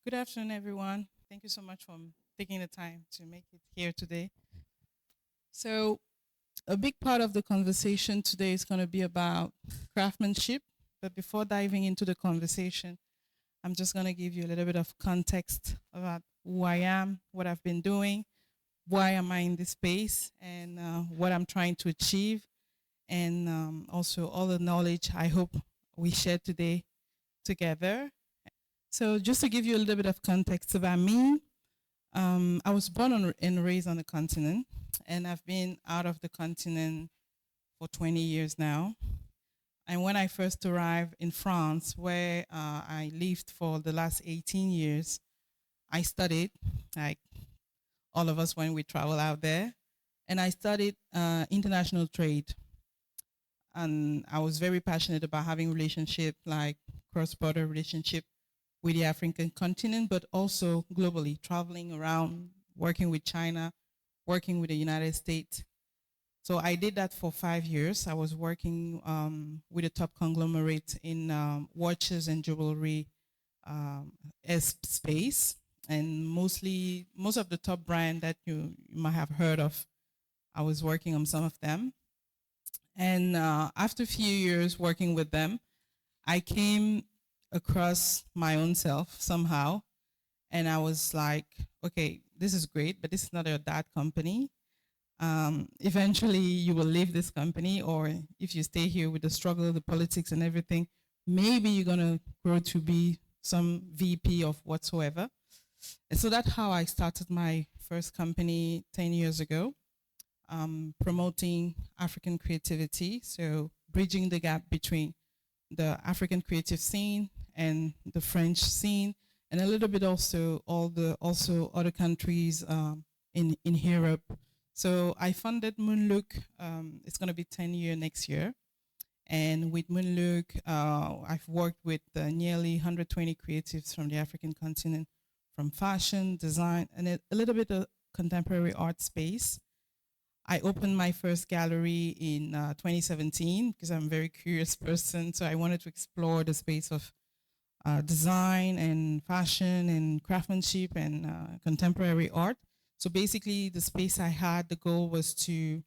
Good afternoon, everyone. Thank you so much for taking the time to make it here today. So, a big part of the conversation today is going to be about craftsmanship. But before diving into the conversation, I'm just going to give you a little bit of context about who I am, what I've been doing, why am I in this space, and what I'm trying to achieve, and also all the knowledge I hope we share today together. So, just to give you a little bit of context about me, I was born and raised on the continent, and I've been out of the continent for 20 years now. And when I first arrived in France, where I lived for the last 18 years, I studied, like all of us when we travel out there, and I studied international trade. And I was very passionate about having relationship, like cross-border relationship with the African continent, but also globally, traveling around, working with China, working with the United States. So I did that for 5 years. I was working with a top conglomerate in watches and jewelry space, and most of the top brand that you might have heard of. I was working on some of them, and after a few years working with them, I came across my own self somehow, and I was like, okay, this is great, but this is not a dad company. Eventually, you will leave this company, or if you stay here with the struggle, the politics, and everything, maybe you're gonna grow to be some VP of whatsoever. And so that's how I started my first company 10 years ago, promoting African creativity. So bridging the gap between the African creative scene and the French scene, and a little bit also also other countries in Europe. So I funded Moonlook. It's going to be 10 year next year, and with Moonlook, I've worked with nearly 120 creatives from the African continent, from fashion, design, and a little bit of contemporary art space. I opened my first gallery in 2017 because I'm a very curious person. So I wanted to explore the space of design and fashion and craftsmanship and contemporary art. So basically, the space I had, the goal was to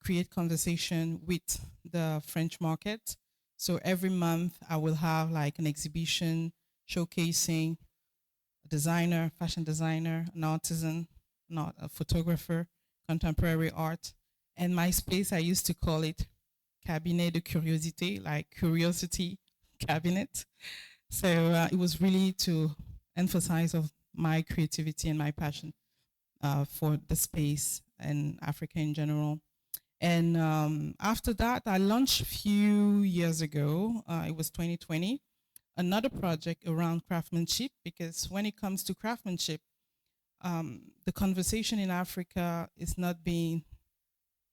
create conversation with the French market. So every month, I will have like an exhibition showcasing a designer, fashion designer, an artisan, not a photographer, contemporary art. And my space, I used to call it cabinet de curiosité, like curiosity cabinet. So it was really to emphasize of my creativity and my passion for the space and Africa in general. And after that, I launched a few years ago, it was 2020, another project around craftsmanship, because when it comes to craftsmanship, the conversation in Africa is not being,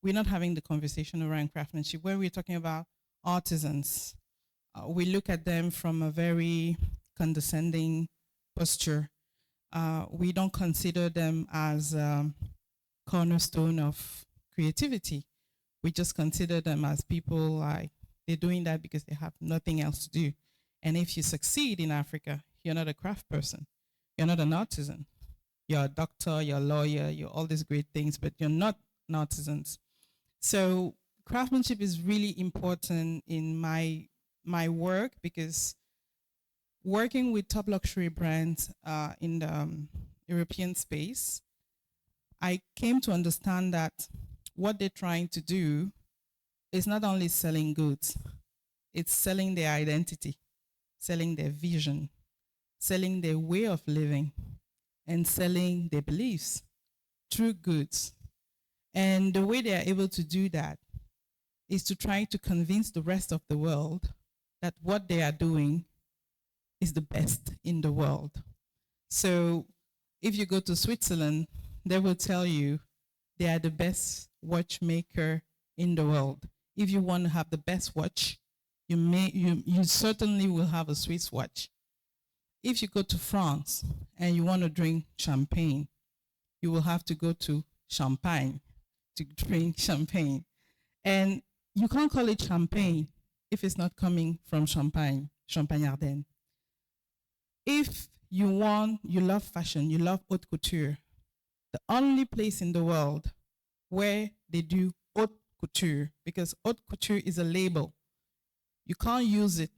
we're not having the conversation around craftsmanship where we're talking about artisans. We look at them from a very condescending posture. We don't consider them as cornerstone of creativity. We just consider them as people like they're doing that because they have nothing else to do. And if you succeed in Africa, you're not a craft person. You're not an artisan. You're a doctor, you're a lawyer, you're all these great things, but you're not an artisan. So craftsmanship is really important in my work because working with top luxury brands in the European space, I came to understand that what they're trying to do is not only selling goods, it's selling their identity, selling their vision, selling their way of living, and selling their beliefs through goods. And the way they are able to do that is to try to convince the rest of the world that what they are doing is the best in the world. So if you go to Switzerland, they will tell you they are the best watchmaker in the world. If you want to have the best watch, you certainly will have a Swiss watch. If you go to France and you want to drink champagne, you will have to go to Champagne to drink champagne. And you can't call it champagne if it's not coming from Champagne, Champagne Ardenne. If you love fashion, you love haute couture, the only place in the world where they do haute couture, because haute couture is a label. You can't use it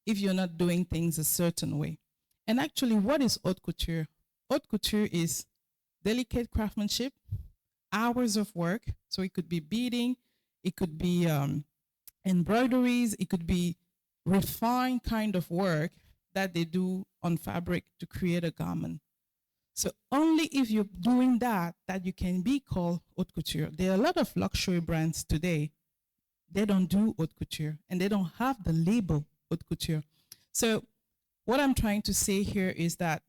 if you're not doing things a certain way. And actually, what is haute couture? Haute couture is delicate craftsmanship, hours of work. So it could be beading, it could be embroideries, it could be refined kind of work that they do on fabric to create a garment. So only if you're doing that, that you can be called haute couture. There are a lot of luxury brands today. They don't do haute couture and they don't have the label haute couture. So what I'm trying to say here is that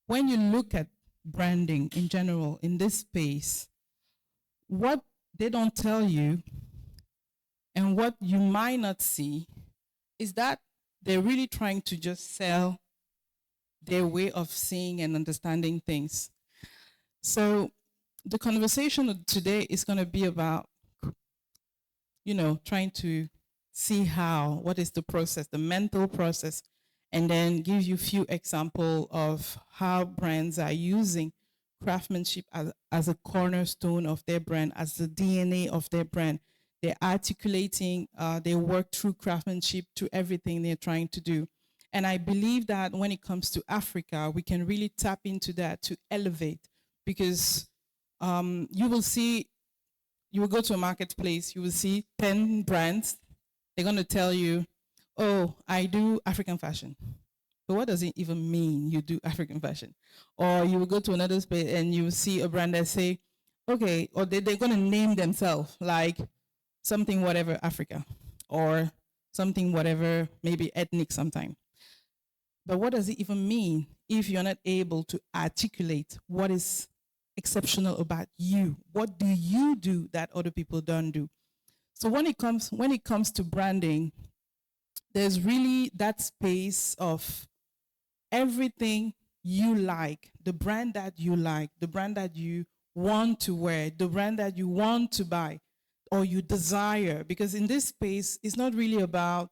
when you look at branding in general in this space, what they don't tell you and what you might not see is that they're really trying to just sell their way of seeing and understanding things. So the conversation today is going to be about, trying to see what is the process, the mental process, and then give you a few examples of how brands are using craftsmanship as a cornerstone of their brand, as the DNA of their brand. They're articulating, they work through craftsmanship to everything they're trying to do. And I believe that when it comes to Africa, we can really tap into that to elevate, because you will go to a marketplace, you will see 10 brands. They're going to tell you, oh, I do African fashion. But what does it even mean you do African fashion? Or you will go to another space and you will see a brand that say, okay, or they're going to name themselves like something whatever Africa, or something whatever, maybe ethnic sometime. But what does it even mean if you're not able to articulate what is exceptional about you? What do you do that other people don't do? So when it comes to branding, there's really that space of everything you like, the brand that you like, the brand that you want to wear, the brand that you want to buy or you desire. Because in this space, it's not really about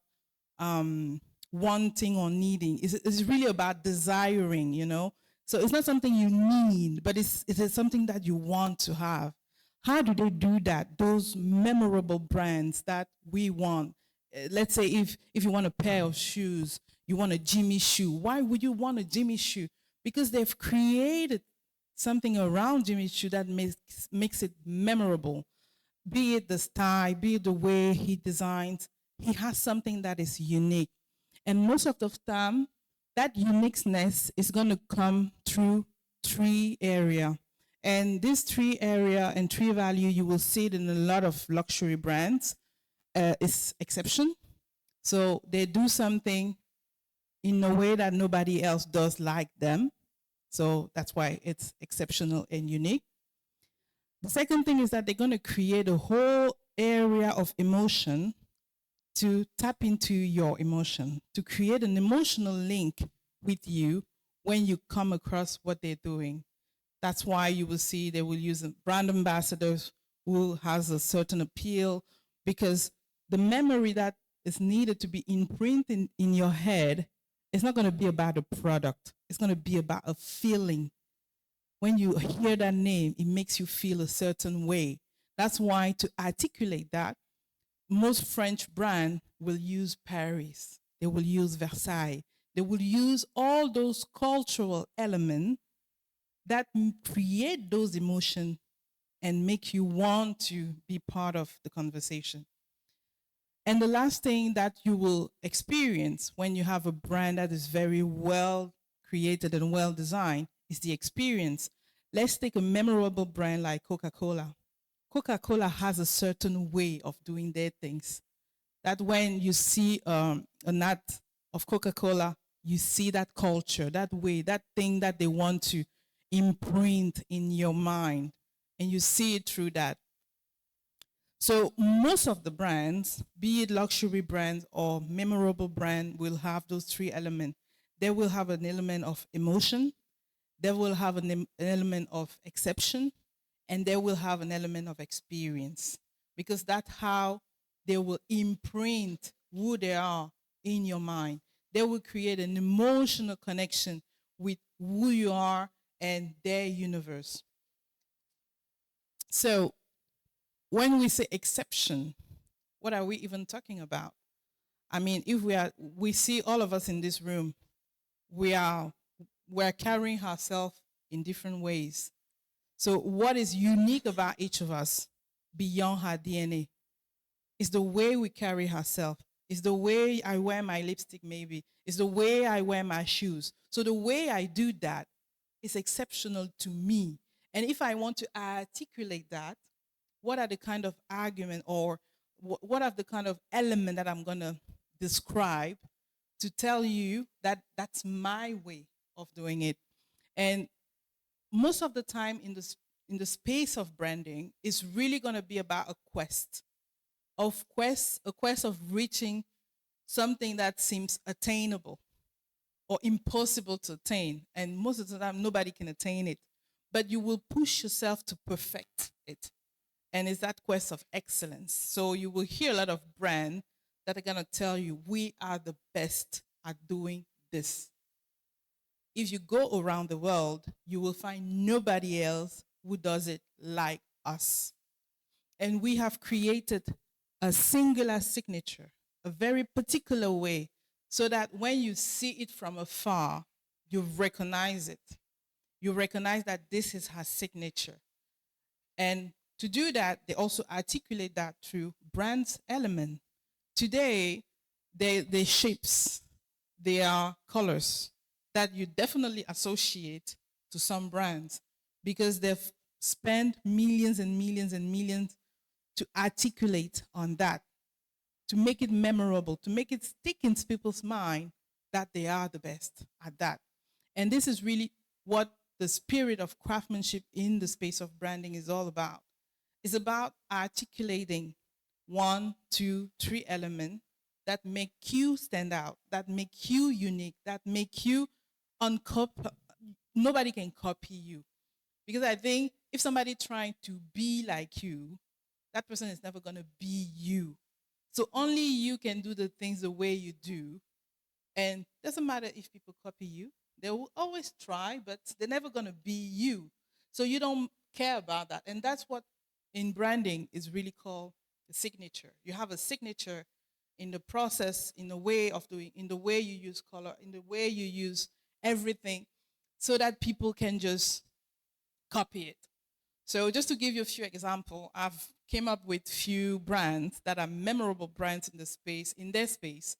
wanting or needing. It's really about desiring, So it's not something you need, but it's something that you want to have. How do they do that? Those memorable brands that we want. Let's say if you want a pair of shoes, you want a Jimmy shoe. Why would you want a Jimmy shoe? Because they've created something around Jimmy shoe that makes it memorable. Be it the style, be it the way he designs, he has something that is unique. And most of the time, that uniqueness is going to come through 3 areas. And these 3 areas and 3 value, you will see it in a lot of luxury brands. It's exception. So they do something in a way that nobody else does like them. So that's why it's exceptional and unique. The second thing is that they're going to create a whole area of emotion to tap into your emotion, to create an emotional link with you when you come across what they're doing. That's why you will see they will use brand ambassadors who has a certain appeal, because the memory that is needed to be imprinted in your head is not going to be about a product. It's going to be about a feeling. When you hear that name, it makes you feel a certain way. That's why to articulate that, most French brands will use Paris. They will use Versailles. They will use all those cultural elements that create those emotions and make you want to be part of the conversation. And the last thing that you will experience when you have a brand that is very well created and well designed is the experience. Let's take a memorable brand like Coca-Cola. Coca-Cola has a certain way of doing their things. That when you see an ad of Coca-Cola, you see that culture, that way, that thing that they want to imprint in your mind, and you see it through that. So most of the brands, be it luxury brands or memorable brand, will have those 3 elements. They will have an element of emotion, they will have an element of exception, and they will have an element of experience, because that's how they will imprint who they are in your mind. They will create an emotional connection with who you are and their universe. So when we say exception, what are we even talking about? I mean, if we see all of us in this room, we're carrying ourselves in different ways. So what is unique about each of us beyond our DNA is the way we carry ourselves. It's the way I wear my lipstick, maybe. It's the way I wear my shoes. So the way I do that is exceptional to me. And if I want to articulate that, what are the kind of argument or what are the kind of element that I'm going to describe to tell you that that's my way of doing it? And most of the time in the space of branding, it's really going to be about a quest of reaching something that seems attainable or impossible to attain. And most of the time, nobody can attain it. But you will push yourself to perfect it. And it's that quest of excellence. So you will hear a lot of brands that are going to tell you, we are the best at doing this. If you go around the world, you will find nobody else who does it like us. And we have created a singular signature, a very particular way, so that when you see it from afar, you recognize it. You recognize that this is her signature. And to do that, they also articulate that through brand's element. Today, they shapes, they are colors that you definitely associate to some brands because they've spent millions and millions and millions to articulate on that, to make it memorable, to make it stick in people's mind that they are the best at that. And this is really what the spirit of craftsmanship in the space of branding is all about. It's about articulating 1, 2, 3 elements that make you stand out, that make you unique, that make you nobody can copy you. Because I think if somebody trying to be like you, that person is never going to be you. So only you can do the things the way you do. And it doesn't matter if people copy you. They will always try, but they're never going to be you. So you don't care about that. And that's what in branding is really called a signature. You have a signature in the process, in the way of doing, in the way you use color, in the way you use everything, so that people can just copy it. So just to give you a few examples, I've came up with few brands that are memorable brands in the space, in their space,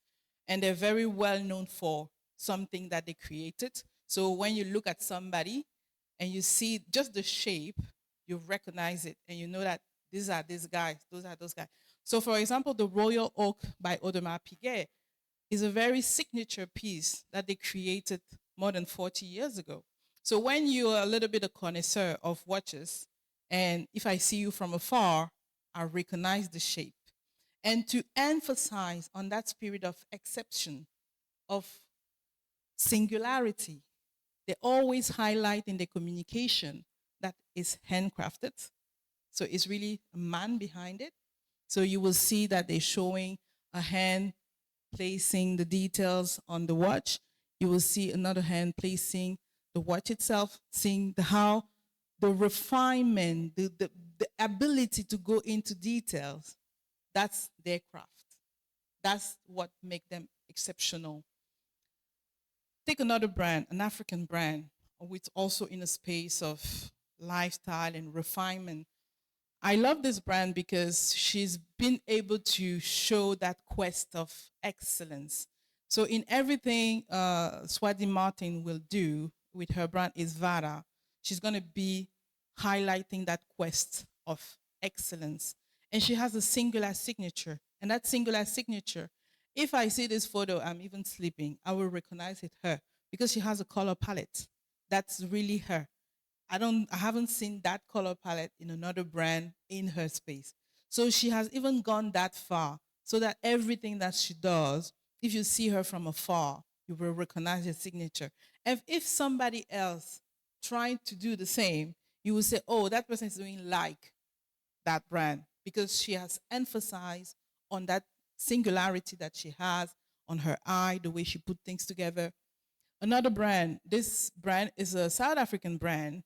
and they're very well known for something that they created. So when you look at somebody and you see just the shape, you recognize it and you know that these are these guys, those are those guys. So for example, the Royal Oak by Audemars Piguet is a very signature piece that they created more than 40 years ago. So when you're a little bit a connoisseur of watches, and if I see you from afar, I recognize the shape. And to emphasize on that spirit of exception, of singularity, they always highlight in their communication that it's handcrafted. So it's really a man behind it. So you will see that they're showing a hand placing the details on the watch. You will see another hand placing the watch itself, seeing how the refinement, the ability to go into details, that's their craft. That's what makes them exceptional. Take another brand, an African brand, which also in a space of lifestyle and refinement. I love this brand because she's been able to show that quest of excellence. So in everything Swati Martin will do with her brand Isvara, she's going to be highlighting that quest of excellence. And she has a singular signature. And that singular signature, if I see this photo, I'm even sleeping, I will recognize it her because she has a color palette. That's really her. I haven't seen that color palette in another brand in her space. So she has even gone that far so that everything that she does, if you see her from afar, you will recognize her signature. And if somebody else trying to do the same, you will say, oh, that person is doing like that brand because she has emphasized on that singularity that she has on her eye, the way she put things together. Another brand, this brand is a South African brand,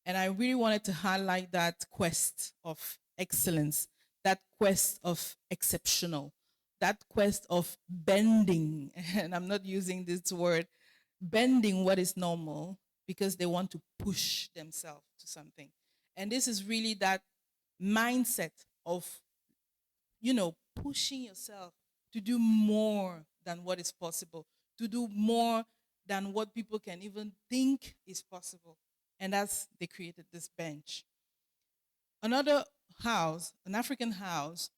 and I really wanted to highlight that quest of excellence, that quest of exceptional, that quest of bending, and I'm not using this word, bending what is normal because they want to push themselves to something. And this is really that mindset of, pushing yourself to do more than what is possible, to do more than what people can even think is possible. And that's they created this bench. Another house, an African house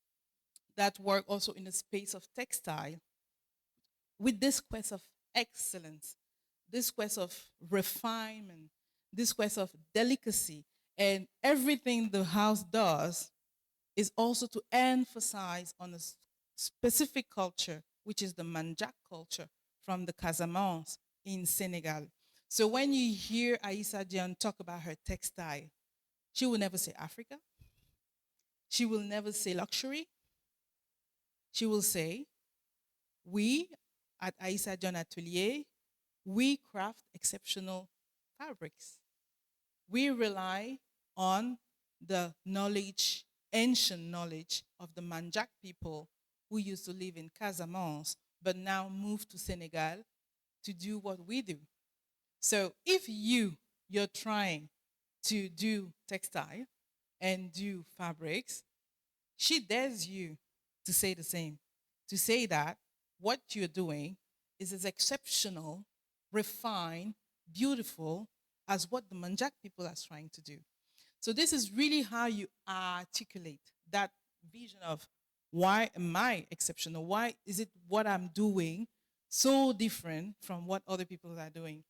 that work also in the space of textile with this quest of excellence, this quest of refinement, this quest of delicacy, and everything the house does is also to emphasize on a specific culture, which is the Manjak culture from the Casamance in Senegal. So when you hear Aissa Dion talk about her textile, she will never say Africa. She will never say luxury. She will say, we at Aissa Dion Atelier, we craft exceptional fabrics. We rely on the knowledge, ancient knowledge of the Manjak people who used to live in Casamance, but now moved to Senegal to do what we do. So if you're trying to do textile and do fabrics, she dares you to say the same, to say that what you're doing is as exceptional, refined, beautiful as what the Manjak people are trying to do. So this is really how you articulate that vision of why am I exceptional? Why is it what I'm doing so different from what other people are doing?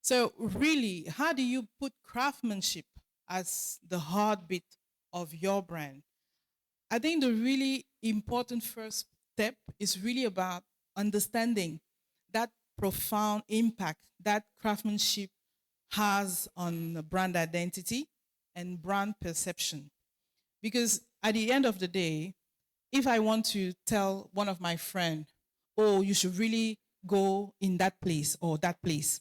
So really, how do you put craftsmanship as the heartbeat of your brand? I think the really important first step is really about understanding that profound impact that craftsmanship has on the brand identity and brand perception. Because at the end of the day, if I want to tell one of my friends, oh, you should really go in that place or that place,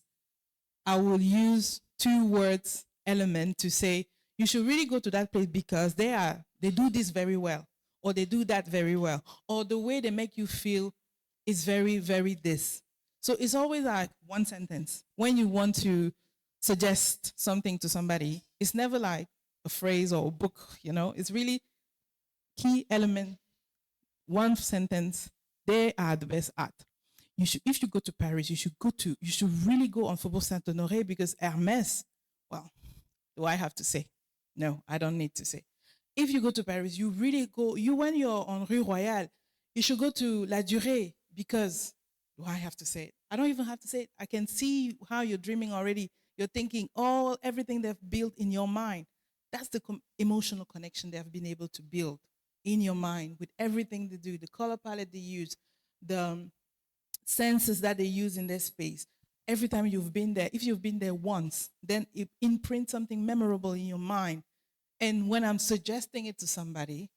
I will use two words element to say you should really go to that place because they do this very well, or they do that very well, or the way they make you feel is very, very this. So it's always like one sentence. When you want to suggest something to somebody, it's never like a phrase or a book, it's really key element, one sentence. They are the best at. If you go to Paris, you should really go on Faubourg Saint-Honoré because Hermès, well, do I have to say? No, I don't need to say. If you go to Paris, you really go, when you're on Rue Royale, you should go to La Durée because, do I have to say it? I don't even have to say it. I can see how you're dreaming already. You're thinking everything they've built in your mind. That's the emotional connection they have been able to build in your mind with everything they do, the color palette they use, the senses that they use in their space. Every time you've been there, if you've been there once, then it imprints something memorable in your mind. And when I'm suggesting it to somebody,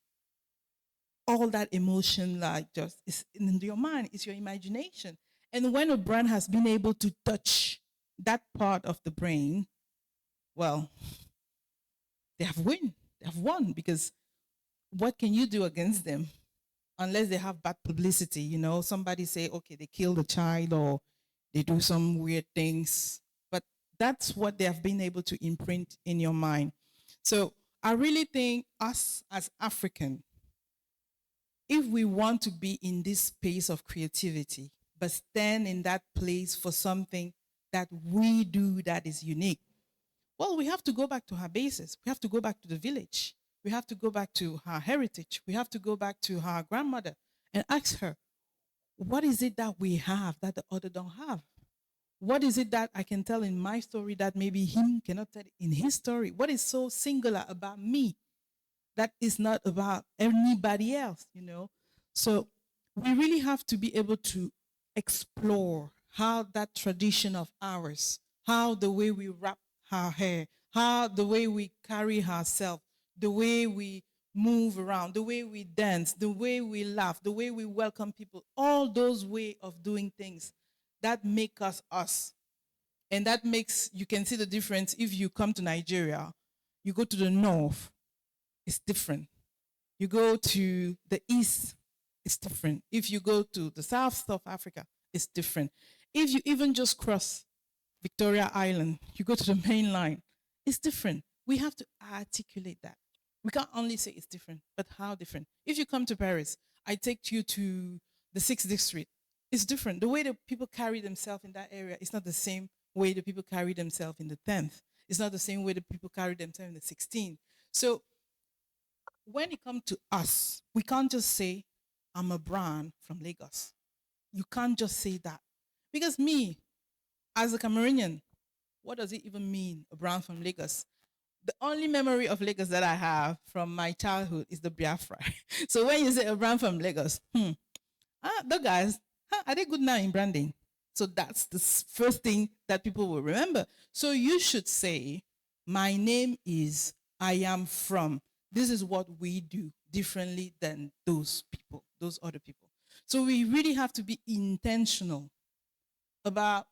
all that emotion like just is in your mind, it's your imagination. And when a brand has been able to touch that part of the brain, well, they have won. They have won because what can you do against them unless they have bad publicity? Somebody say, okay, they killed a child or they do some weird things, but that's what they have been able to imprint in your mind. So I really think us as African, if we want to be in this space of creativity, but stand in that place for something that we do that is unique, well, we have to go back to our basis. We have to go back to the village. We have to go back to her heritage. We have to go back to her grandmother and ask her, what is it that we have that the other don't have? What is it that I can tell in my story that maybe him cannot tell in his story? What is so singular about me that is not about anybody else? So we really have to be able to explore how that tradition of ours, how the way we wrap our hair, how the way we carry ourselves, the way we move around, the way we dance, the way we laugh, the way we welcome people, all those way of doing things that make us us. And that makes, you can see the difference if you come to Nigeria, you go to the north, it's different. You go to the east, it's different. If you go to the South Africa, it's different. If you even just cross Victoria Island, you go to the main line, it's different. We have to articulate that. We can't only say it's different, but how different. If you come to Paris, I take you to the 6th district. It's different. The way that people carry themselves in that area is not the same way that people carry themselves in the 10th. It's not the same way that people carry themselves in the 16th. So when it comes to us, we can't just say, I'm a brand from Lagos. You can't just say that. Because me, as a Cameroonian, what does it even mean, a brand from Lagos? The only memory of Lagos that I have from my childhood is the Biafra. So when you say a brand from Lagos, the guys, are they good now in branding? So that's the first thing that people will remember. So you should say, my name is, I am from. This is what we do differently than those people, those other people. So we really have to be intentional about,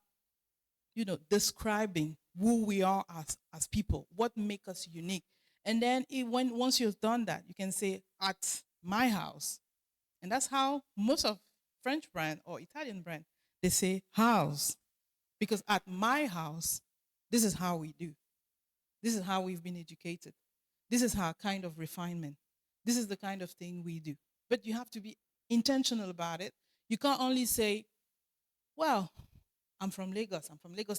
describing who we are as people, what makes us unique. And then once you've done that, you can say, at my house. And that's how most of French brand or Italian brand, they say house. Because at my house, this is how we do. This is how we've been educated. This is our kind of refinement. This is the kind of thing we do. But you have to be intentional about it. You can't only say, well, I'm from Lagos,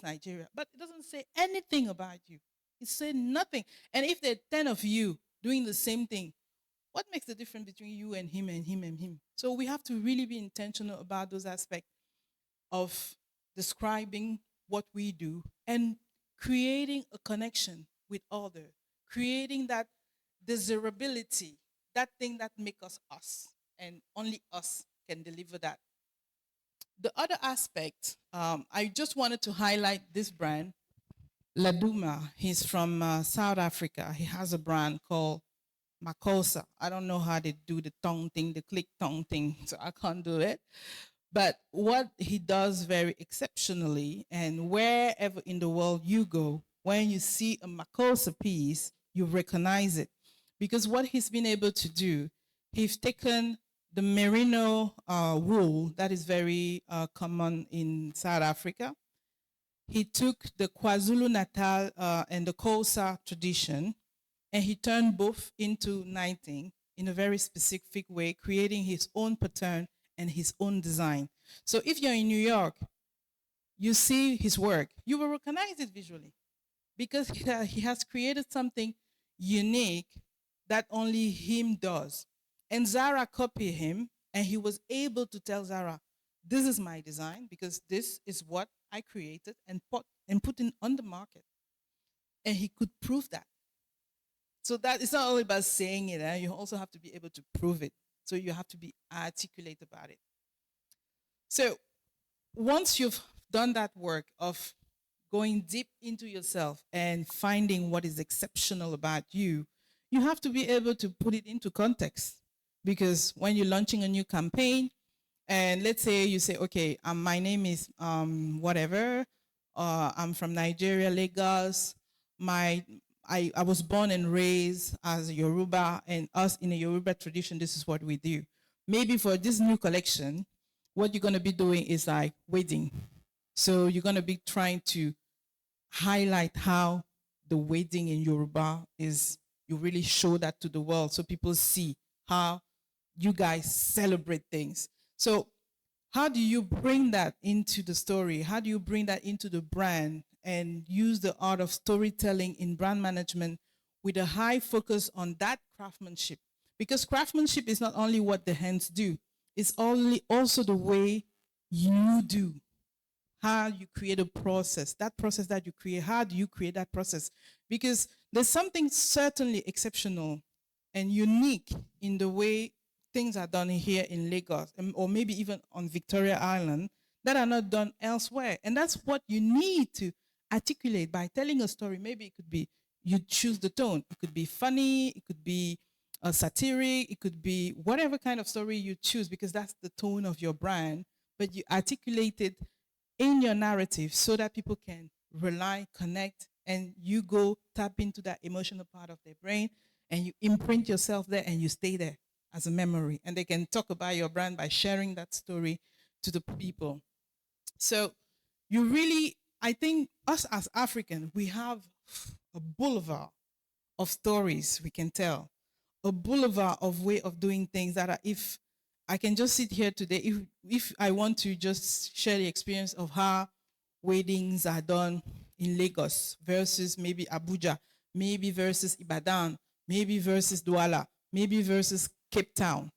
Nigeria. But it doesn't say anything about you. It says nothing. And if there are 10 of you doing the same thing, what makes the difference between you and him and him and him? So we have to really be intentional about those aspects of describing what we do and creating a connection with others, creating that desirability, that thing that makes us us, and only us can deliver that. The other aspect, I just wanted to highlight this brand, Laduma. He's from South Africa. He has a brand called Makosa. I don't know how they do the tongue thing, the click tongue thing, so I can't do it. But what he does very exceptionally, and wherever in the world you go, when you see a Makosa piece, you recognize it. Because what he's been able to do, he's taken the merino wool that is very common in South Africa. He took the KwaZulu-Natal and the Xhosa tradition, and he turned both into knitting in a very specific way, creating his own pattern and his own design. So if you're in New York, you see his work, you will recognize it visually because he has created something unique that only him does. And Zara copied him, and he was able to tell Zara, this is my design because this is what I created and put in on the market. And he could prove that. So that it's not only about saying it, you also have to be able to prove it. So you have to be articulate about it. So once you've done that work of going deep into yourself and finding what is exceptional about you, you have to be able to put it into context. Because when you're launching a new campaign, and let's say you say, okay, my name is whatever, I'm from Nigeria, Lagos, I was born and raised as a Yoruba, and us in a Yoruba tradition, this is what we do. Maybe for this new collection, what you're going to be doing is like wedding. So you're going to be trying to highlight how the wedding in Yoruba is, you really show that to the world so people see how you guys celebrate things. So how do you bring that into the story? How do you bring that into the brand and use the art of storytelling in brand management with a high focus on that craftsmanship? Because craftsmanship is not only what the hands do, it's also the way you do, how you create a process. That process that you create, how do you create that process? Because there's something certainly exceptional and unique in the way things are done here in Lagos, or maybe even on Victoria Island, that are not done elsewhere. And that's what you need to articulate by telling a story. Maybe it could be, you choose the tone. It could be funny, it could be satiric, it could be whatever kind of story you choose, because that's the tone of your brand, but you articulate it in your narrative so that people can rely, connect, and you go tap into that emotional part of their brain and you imprint yourself there and you stay there as a memory. And they can talk about your brand by sharing that story to the people. So you really, I think us as African, we have a boulevard of stories we can tell, a boulevard of way of doing things that are, if I can just sit here today, if I want to just share the experience of how weddings are done in Lagos versus maybe Abuja, maybe versus Ibadan, maybe versus Douala, maybe versus Cape Town.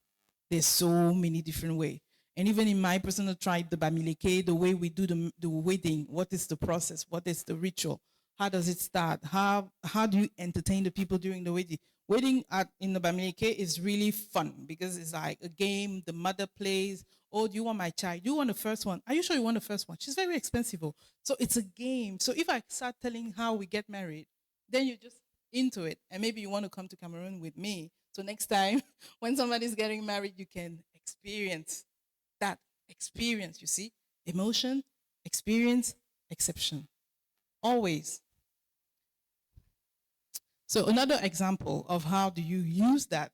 There's so many different ways. And even in my personal tribe, the Bamileke, the way we do the wedding, what is the process? What is the ritual? How does it start? How do you entertain the people during the wedding? Wedding in the Bamileke is really fun because it's like a game. The mother plays. Oh, do you want my child? Do you want the first one? Are you sure you want the first one? She's very expensive. Oh. So it's a game. So if I start telling how we get married, then you're just into it. And maybe you want to come to Cameroon with me. So next time when somebody's getting married, you can experience that experience, you see? Emotion, experience, exception. Always. So another example of how do you use that.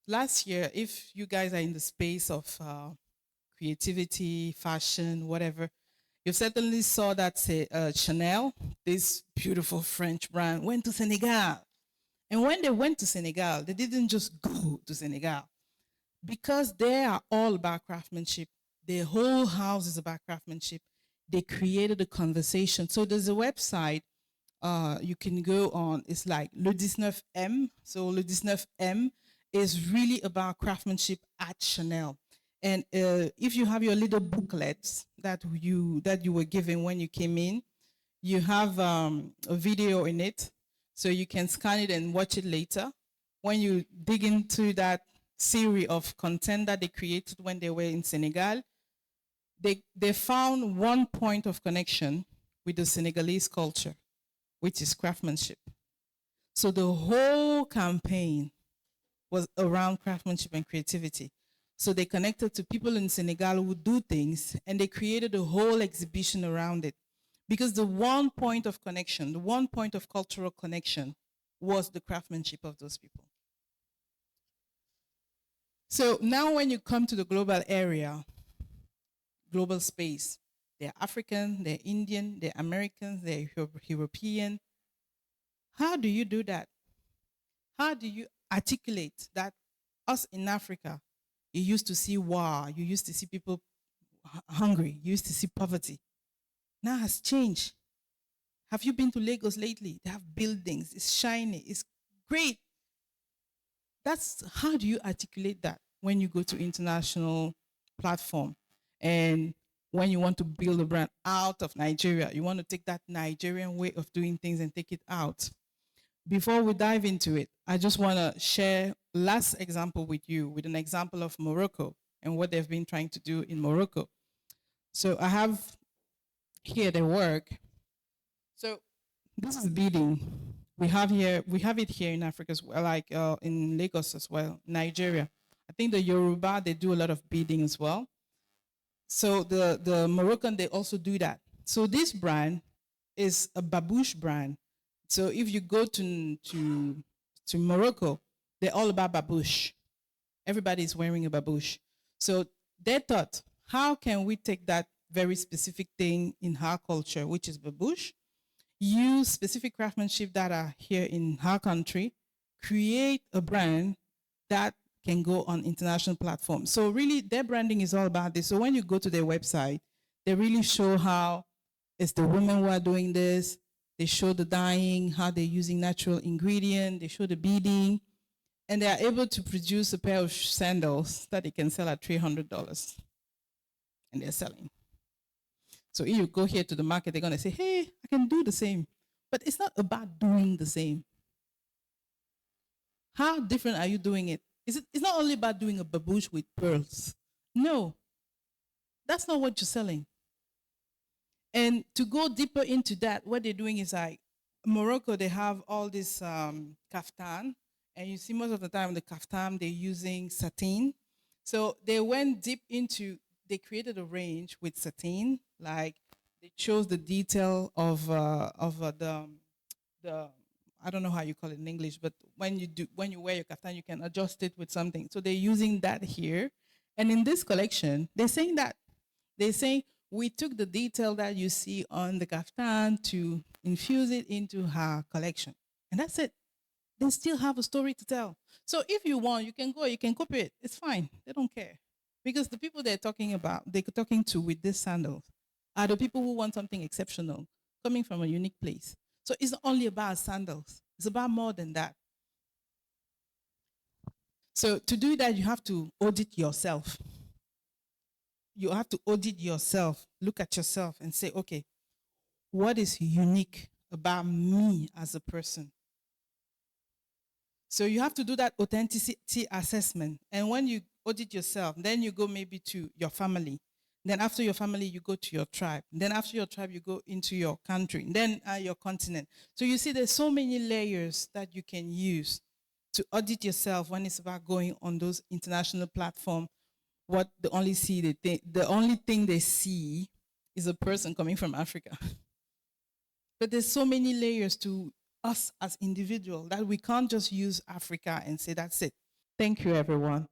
Last year, if you guys are in the space of creativity, fashion, whatever, you certainly saw that Chanel, this beautiful French brand, went to Senegal. And when they went to Senegal, they didn't just go to Senegal because they are all about craftsmanship. Their whole house is about craftsmanship. They created a conversation. So there's a website you can go on. It's like Le 19M. So Le 19M is really about craftsmanship at Chanel. And if you have your little booklets that you were given when you came in, you have a video in it, so you can scan it and watch it later. When you dig into that series of content that they created when they were in Senegal, they found one point of connection with the Senegalese culture, which is craftsmanship. So the whole campaign was around craftsmanship and creativity. So they connected to people in Senegal who do things, and they created a whole exhibition around it. Because the one point of connection, the one point of cultural connection was the craftsmanship of those people. So now when you come to the global area, global space, they're African, they're Indian, they're Americans, they're European. How do you do that? How do you articulate that us in Africa, you used to see war, you used to see people hungry, you used to see poverty. Now has changed. Have you been to Lagos lately? They have buildings, it's shiny, it's great. That's how do you articulate that when you go to international platform and when you want to build a brand out of Nigeria, you want to take that Nigerian way of doing things and take it out. Before we dive into it, I just want to share last example with you with an example of Morocco and what they've been trying to do in Morocco. So I have here their work. So this is beading. We have it here in Africa as well, like in Lagos as well, Nigeria. I think the Yoruba, they do a lot of beading as well. So the Moroccan, they also do that. So this brand is a babouche brand. So if you go to Morocco, they're all about babouche. Everybody's wearing a babouche. So they thought, how can we take that very specific thing in our culture, which is babouche, use specific craftsmanship that are here in our country, create a brand that can go on international platforms. So really, their branding is all about this. So when you go to their website, they really show how it's the women who are doing this. They show the dyeing, how they're using natural ingredient. They show the beading. And they are able to produce a pair of sandals that they can sell at $300. And they're selling. So if you go here to the market, they're going to say, hey, I can do the same. But it's not about doing the same. How different are you doing it? It's not only about doing a babouche with pearls. No, that's not what you're selling. And to go deeper into that, what they're doing is like, Morocco, they have all this kaftan. And you see most of the time the kaftan, they're using satin. So they went deep into, they created a range with satin, like It shows the detail of the I don't know how you call it in English, but when you wear your kaftan, you can adjust it with something. So they're using that here, and in this collection, they're saying that they say we took the detail that you see on the kaftan to infuse it into her collection, and that's it. They still have a story to tell. So if you want, you can go, you can copy it. It's fine. They don't care. Because the people they're talking about, they're talking to with these sandals are the people who want something exceptional, coming from a unique place. So it's not only about sandals. It's about more than that. So to do that, you have to audit yourself. You have to audit yourself, look at yourself and say, okay, what is unique about me as a person? So you have to do that authenticity assessment. And when you audit yourself, then you go maybe to your family. Then after your family, you go to your tribe. Then after your tribe, you go into your country. Then your continent. So you see there's so many layers that you can use to audit yourself when it's about going on those international platforms. What the only thing they see is a person coming from Africa. But there's so many layers to us as individuals that we can't just use Africa and say that's it. Thank you, everyone.